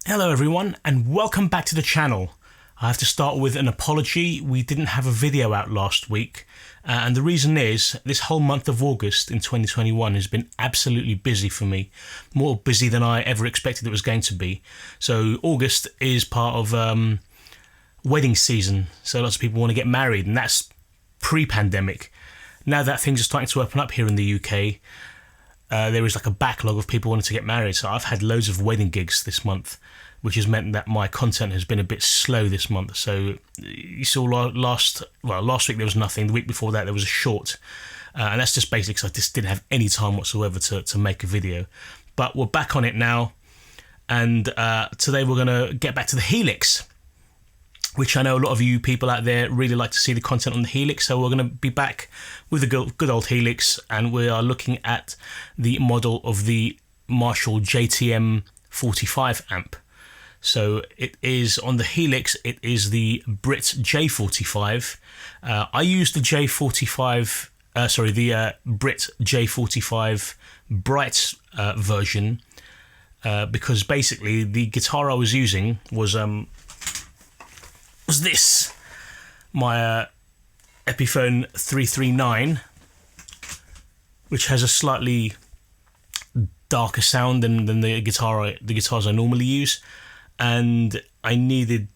Hello everyone and welcome back to the channel. I have to start with an apology. We didn't have a video out last week and the reason is this whole month of August in 2021 has been absolutely busy for me. More busy than I ever expected it was going to be. So August is part of wedding season, so lots of people want to get married and that's pre-pandemic. Now that things are starting to open up here in the UK, there is like a backlog of people wanting to get married, so I've had loads of wedding gigs this month, which has meant that my content has been a bit slow this month. So you saw last week there was nothing, the week before that there was a short, and that's just basically because I just didn't have any time whatsoever to make a video. But we're back on it now, and today we're going to get back to the Helix, which I know a lot of you people out there really like to see the content on the Helix, so we're going to be back with the good old Helix, and we are looking at the model of the Marshall JTM45 amp. So it is on the Helix, it is the Brit J45. I use the Brit J45 Brt version because basically the guitar I was using was this, my Epiphone 339, which has a slightly darker sound than the guitars I normally use, and I needed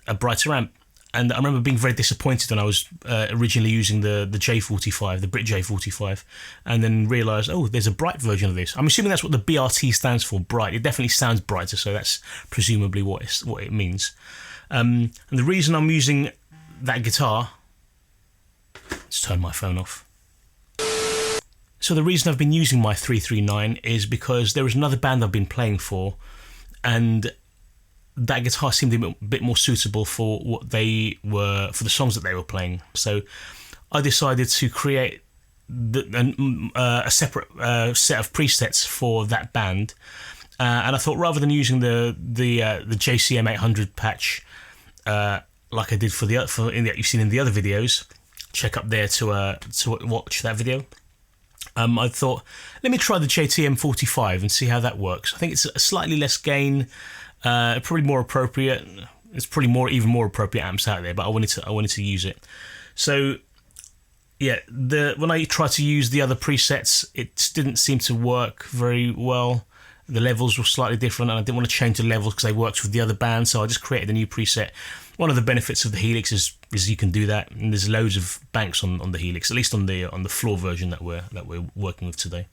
a brighter amp. And I remember being very disappointed when I was originally using the J45, the Brit J45, and then realised, oh, there's a bright version of this. I'm assuming that's what the BRT stands for, bright. It definitely sounds brighter, so that's presumably what it means. And the reason I'm using that guitar, let's turn my phone off. So the reason I've been using my 339 is because there is another band I've been playing for, and that guitar seemed a bit more suitable for what they were, for the songs that they were playing. So I decided to create a separate set of presets for that band. And I thought, rather than using the JCM800 patch like I did you've seen in the other videos, check up there to watch that video. I thought, let me try the JTM45 and see how that works. I think it's a slightly less gain, probably more appropriate. It's probably even more appropriate amps out there, but I wanted to use it. So yeah, when I tried to use the other presets, it didn't seem to work very well. The levels were slightly different and I didn't want to change the levels because they worked with the other band, so I just created a new preset. One of the benefits of the Helix is you can do that, and there's loads of banks on the Helix, at least on the floor version that we're working with today.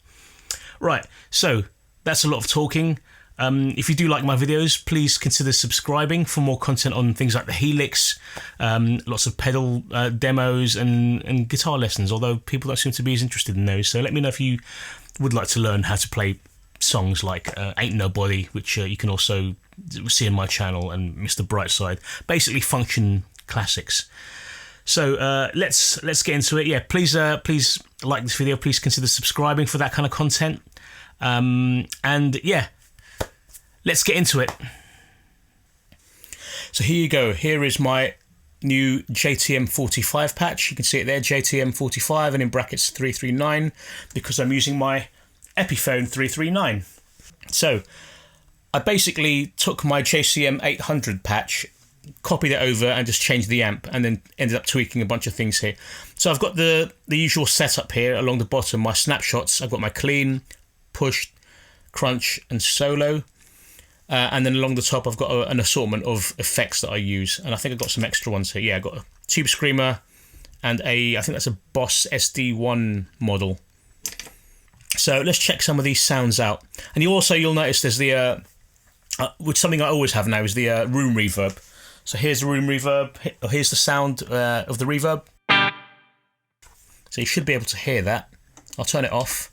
Right, so that's a lot of talking. If you do like my videos, please consider subscribing for more content on things like the Helix, lots of pedal demos and guitar lessons, although people don't seem to be as interested in those. So let me know if you would like to learn how to play songs like Ain't Nobody, which you can also see in my channel, and Mr. Brightside, basically function classics. So let's get into it. Yeah, please like this video, please consider subscribing for that kind of content, and yeah, let's get into it. So here you go, here is my new JTM45 patch. You can see it there, JTM45 and in brackets 339, because I'm using my Epiphone 339. So I basically took my JCM800 patch, copied it over and just changed the amp, and then ended up tweaking a bunch of things here. So I've got the usual setup here along the bottom, my snapshots. I've got my clean, push, crunch and solo, and then along the top I've got an assortment of effects that I use, and I think I've got some extra ones here. Yeah, I've got a tube screamer and I think that's a Boss SD1 model. So let's check some of these sounds out. And you'll notice there's the which something I always have now is the room reverb. So here's the room reverb. Here's the sound of the reverb. So you should be able to hear that. I'll turn it off.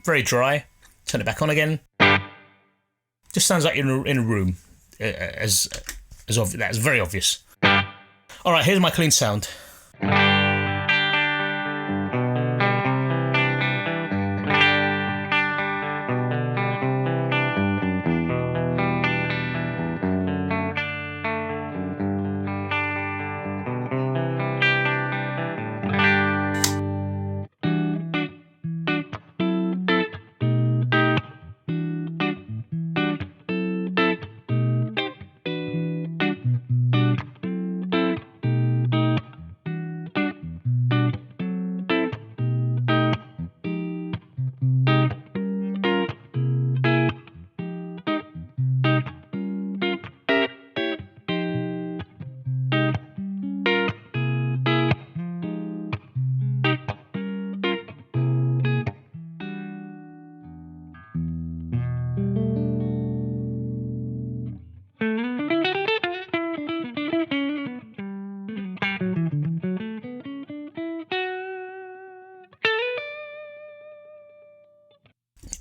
Very dry. Turn it back on again. Just sounds like you're in a room. That's very obvious. All right, here's my clean sound.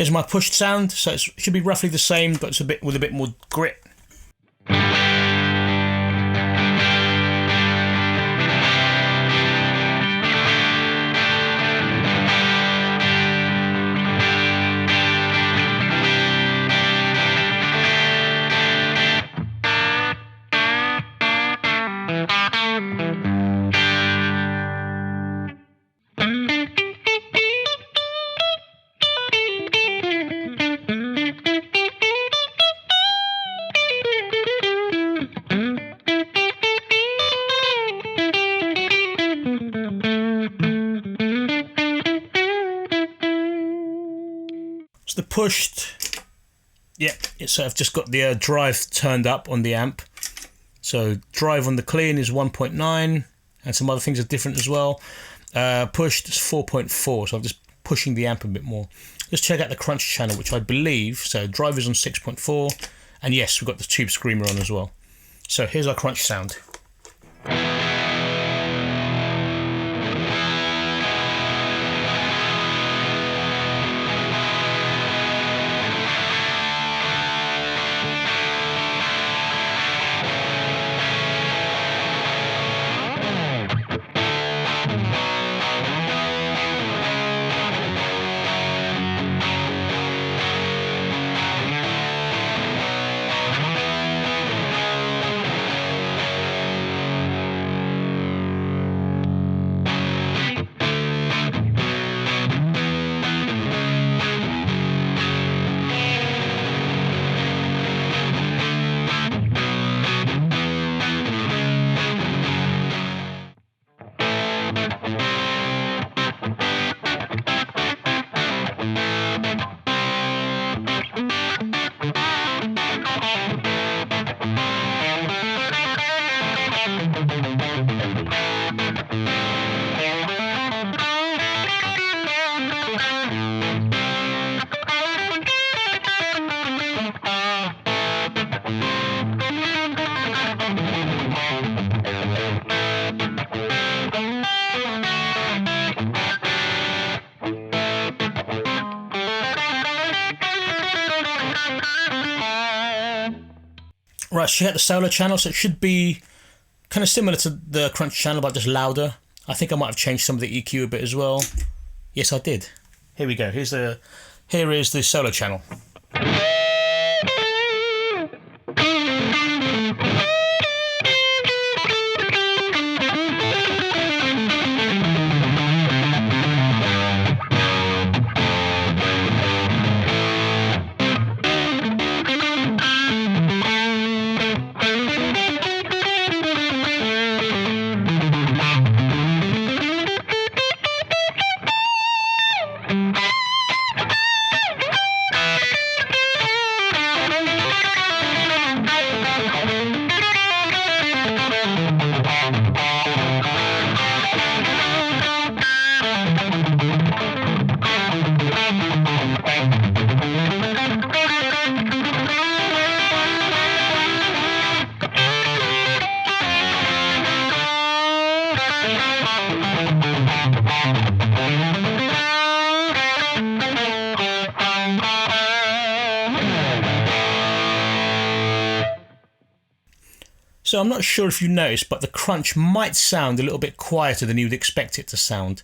Here's my pushed sound, so it should be roughly the same, but it's a bit with a bit more grit. The pushed, yeah, so I've just got the drive turned up on the amp. So drive on the clean is 1.9, and some other things are different as well. Pushed is 4.4, so I'm just pushing the amp a bit more. Let's check out the crunch channel, which I believe, so drive is on 6.4, and yes, we've got the tube screamer on as well. So here's our crunch sound. Right, check out the solo channel, so it should be kind of similar to the crunch channel, but just louder. I think I might have changed some of the EQ a bit as well. Yes, I did. Here we go. Here is the solo channel. So I'm not sure if you noticed, but the crunch might sound a little bit quieter than you would expect it to sound.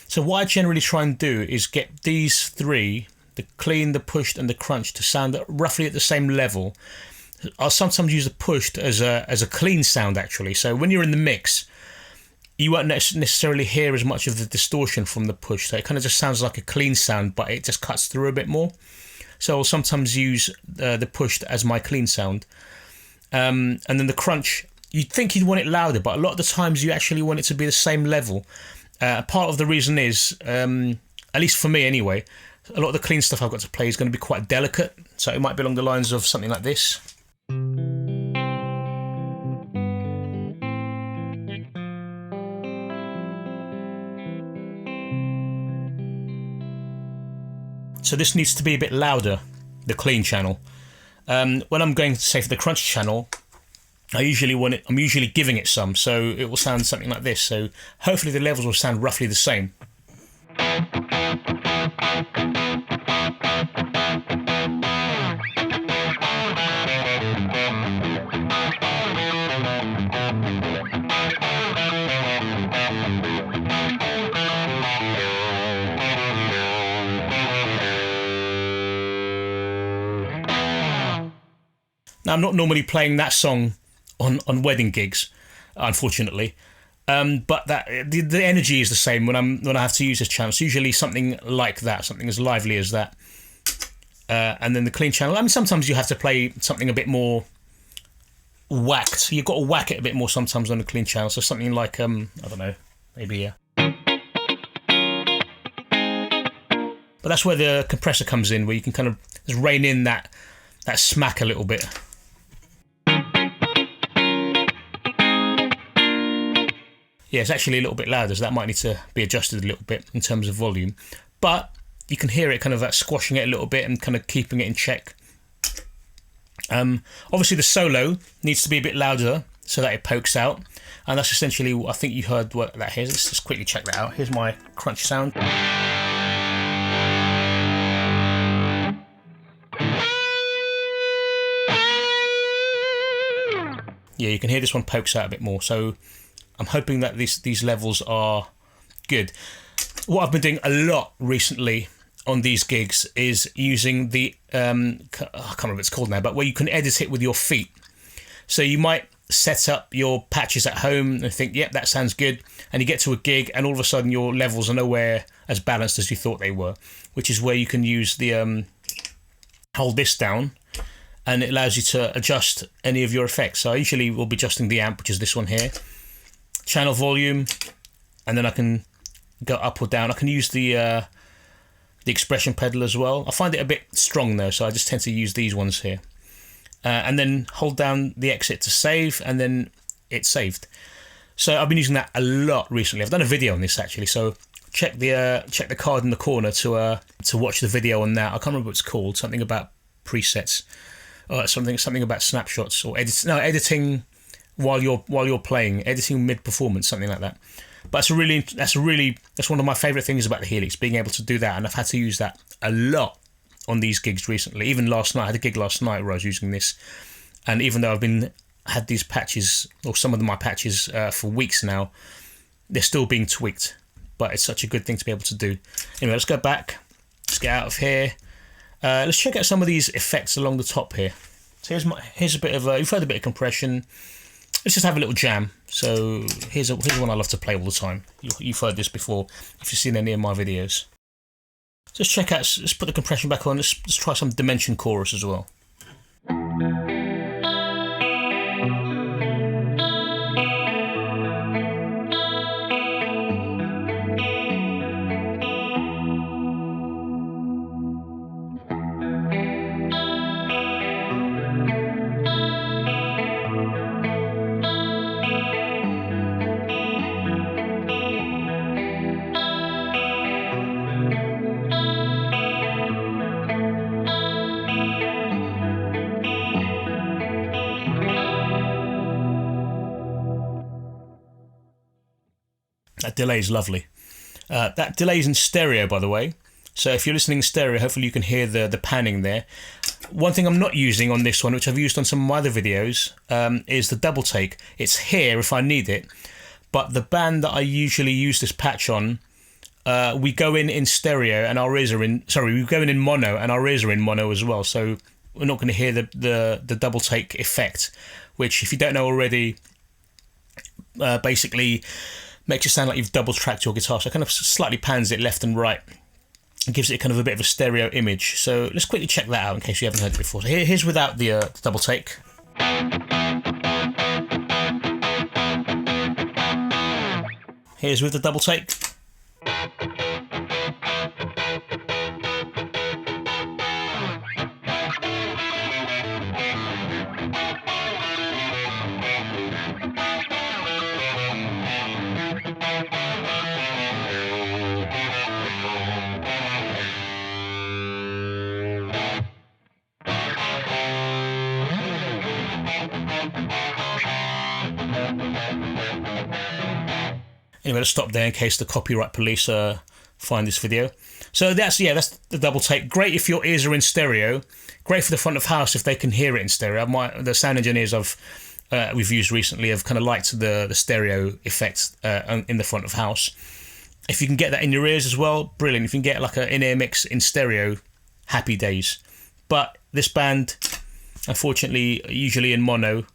So what I generally try and do is get these three, the clean, the pushed and the crunch, to sound roughly at the same level. I'll sometimes use the pushed as a clean sound actually. So when you're in the mix, you won't necessarily hear as much of the distortion from the push. So it kind of just sounds like a clean sound, but it just cuts through a bit more. So I'll sometimes use the pushed as my clean sound. And then the crunch, you'd think you'd want it louder, but a lot of the times you actually want it to be the same level. Part of the reason is, at least for me anyway, a lot of the clean stuff I've got to play is going to be quite delicate. So it might be along the lines of something like this. So this needs to be a bit louder, the clean channel. When I'm going to say for the crunch channel, I'm usually giving it some, so it will sound something like this. So hopefully the levels will sound roughly the same. Now, I'm not normally playing that song on wedding gigs, unfortunately. But the energy is the same when I have to use this channel. It's usually something like that, something as lively as that. And then the clean channel. I mean, sometimes you have to play something a bit more whacked. You've got to whack it a bit more sometimes on the clean channel. So something like I don't know, maybe. But that's where the compressor comes in, where you can kind of just rein in that smack a little bit. Yeah, it's actually a little bit louder, so that might need to be adjusted a little bit in terms of volume. But you can hear it kind of squashing it a little bit and kind of keeping it in check. Obviously, the solo needs to be a bit louder so that it pokes out. And that's essentially, I think you heard what that is. Let's just quickly check that out. Here's my crunch sound. Yeah, you can hear this one pokes out a bit more. So I'm hoping that these levels are good. What I've been doing a lot recently on these gigs is using the, I can't remember what it's called now, but where you can edit it with your feet. So you might set up your patches at home and think, yep, that sounds good. And you get to a gig and all of a sudden your levels are nowhere as balanced as you thought they were, which is where you can use the, hold this down, and it allows you to adjust any of your effects. So I usually will be adjusting the amp, which is this one here, channel volume, and then I can go up or down. I can use the expression pedal as well. I find it a bit strong though, so I just tend to use these ones here. And then hold down the exit to save, and then it's saved. So I've been using that a lot recently. I've done a video on this actually, so check the card in the corner to watch the video on that. I can't remember what it's called. Something about presets, or something about snapshots, or editing while you're playing, editing mid performance, something like that. But that's one of my favourite things about the Helix, being able to do that, and I've had to use that a lot on these gigs recently. Even last night, I had a gig last night where I was using this, and even though I've had these patches, or some of my patches, for weeks now, they're still being tweaked. But it's such a good thing to be able to do. Anyway, let's go back. Let's get out of here. Let's check out some of these effects along the top here. So here's a bit of you've heard a bit of compression. Let's just have a little jam. So here's one I love to play all the time. You've heard this before if you've seen any of my videos. So let's check out. Let's put the compression back on. Let's try some dimension chorus as well. That delay is lovely. That delay is in stereo, by the way. So if you're listening in stereo, hopefully you can hear the panning there. One thing I'm not using on this one, which I've used on some of my other videos, is the double take. It's here if I need it. But the band that I usually use this patch on, we go in stereo and our ears are in... Sorry, we go in mono and our ears are in mono as well. So we're not going to hear the double take effect, which, if you don't know already, basically makes it sound like you've double tracked your guitar. So it kind of slightly pans it left and right and gives it kind of a bit of a stereo image. So let's quickly check that out in case you haven't heard it before. So here's without the double take. Here's with the double take. Anyway, let's stop there in case the copyright police find this video. So that's the double take. Great if your ears are in stereo. Great for the front of house if they can hear it in stereo. The sound engineers we've used recently have kind of liked the stereo effect in the front of house. If you can get that in your ears as well, brilliant. If you can get like an in-ear mix in stereo, happy days. But this band, Unfortunately, usually in mono,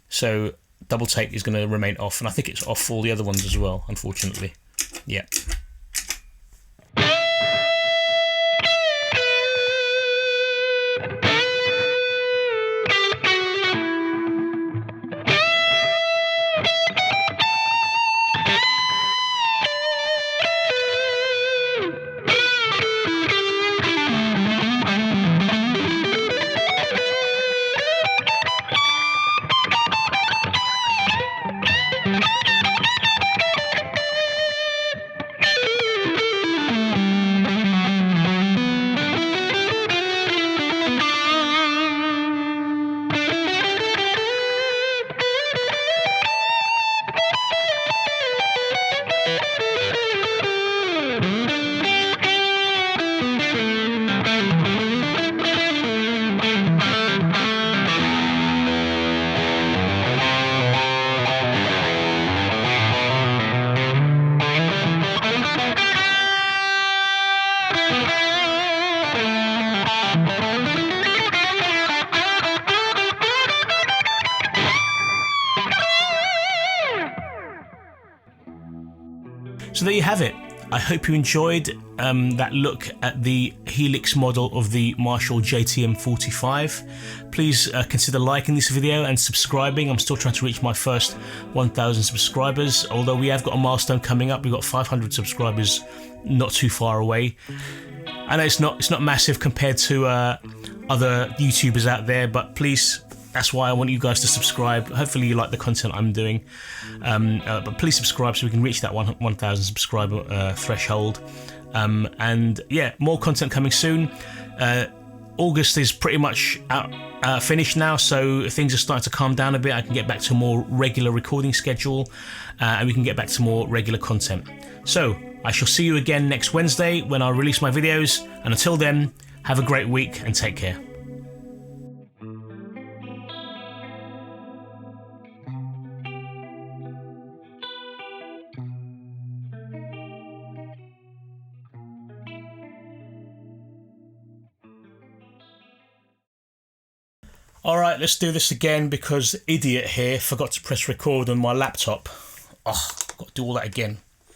so double take is going to remain off, and I think it's off for all the other ones as well, unfortunately. Yeah. So there you have it. I hope you enjoyed that look at the Helix model of the Marshall JTM45. Please consider liking this video and subscribing. I'm still trying to reach my first 1,000 subscribers, although we have got a milestone coming up. We've got 500 subscribers not too far away. I know it's not massive compared to other YouTubers out there, but please, that's why I want you guys to subscribe. Hopefully you like the content I'm doing, but please subscribe so we can reach that 1,000 subscriber threshold. And yeah, more content coming soon. August is pretty much finished now, so things are starting to calm down a bit. I can get back to a more regular recording schedule, and we can get back to more regular content. So I shall see you again next Wednesday when I release my videos, and until then, have a great week and take care. Alright, let's do this again because idiot here forgot to press record on my laptop. Oh, I've got to do all that again.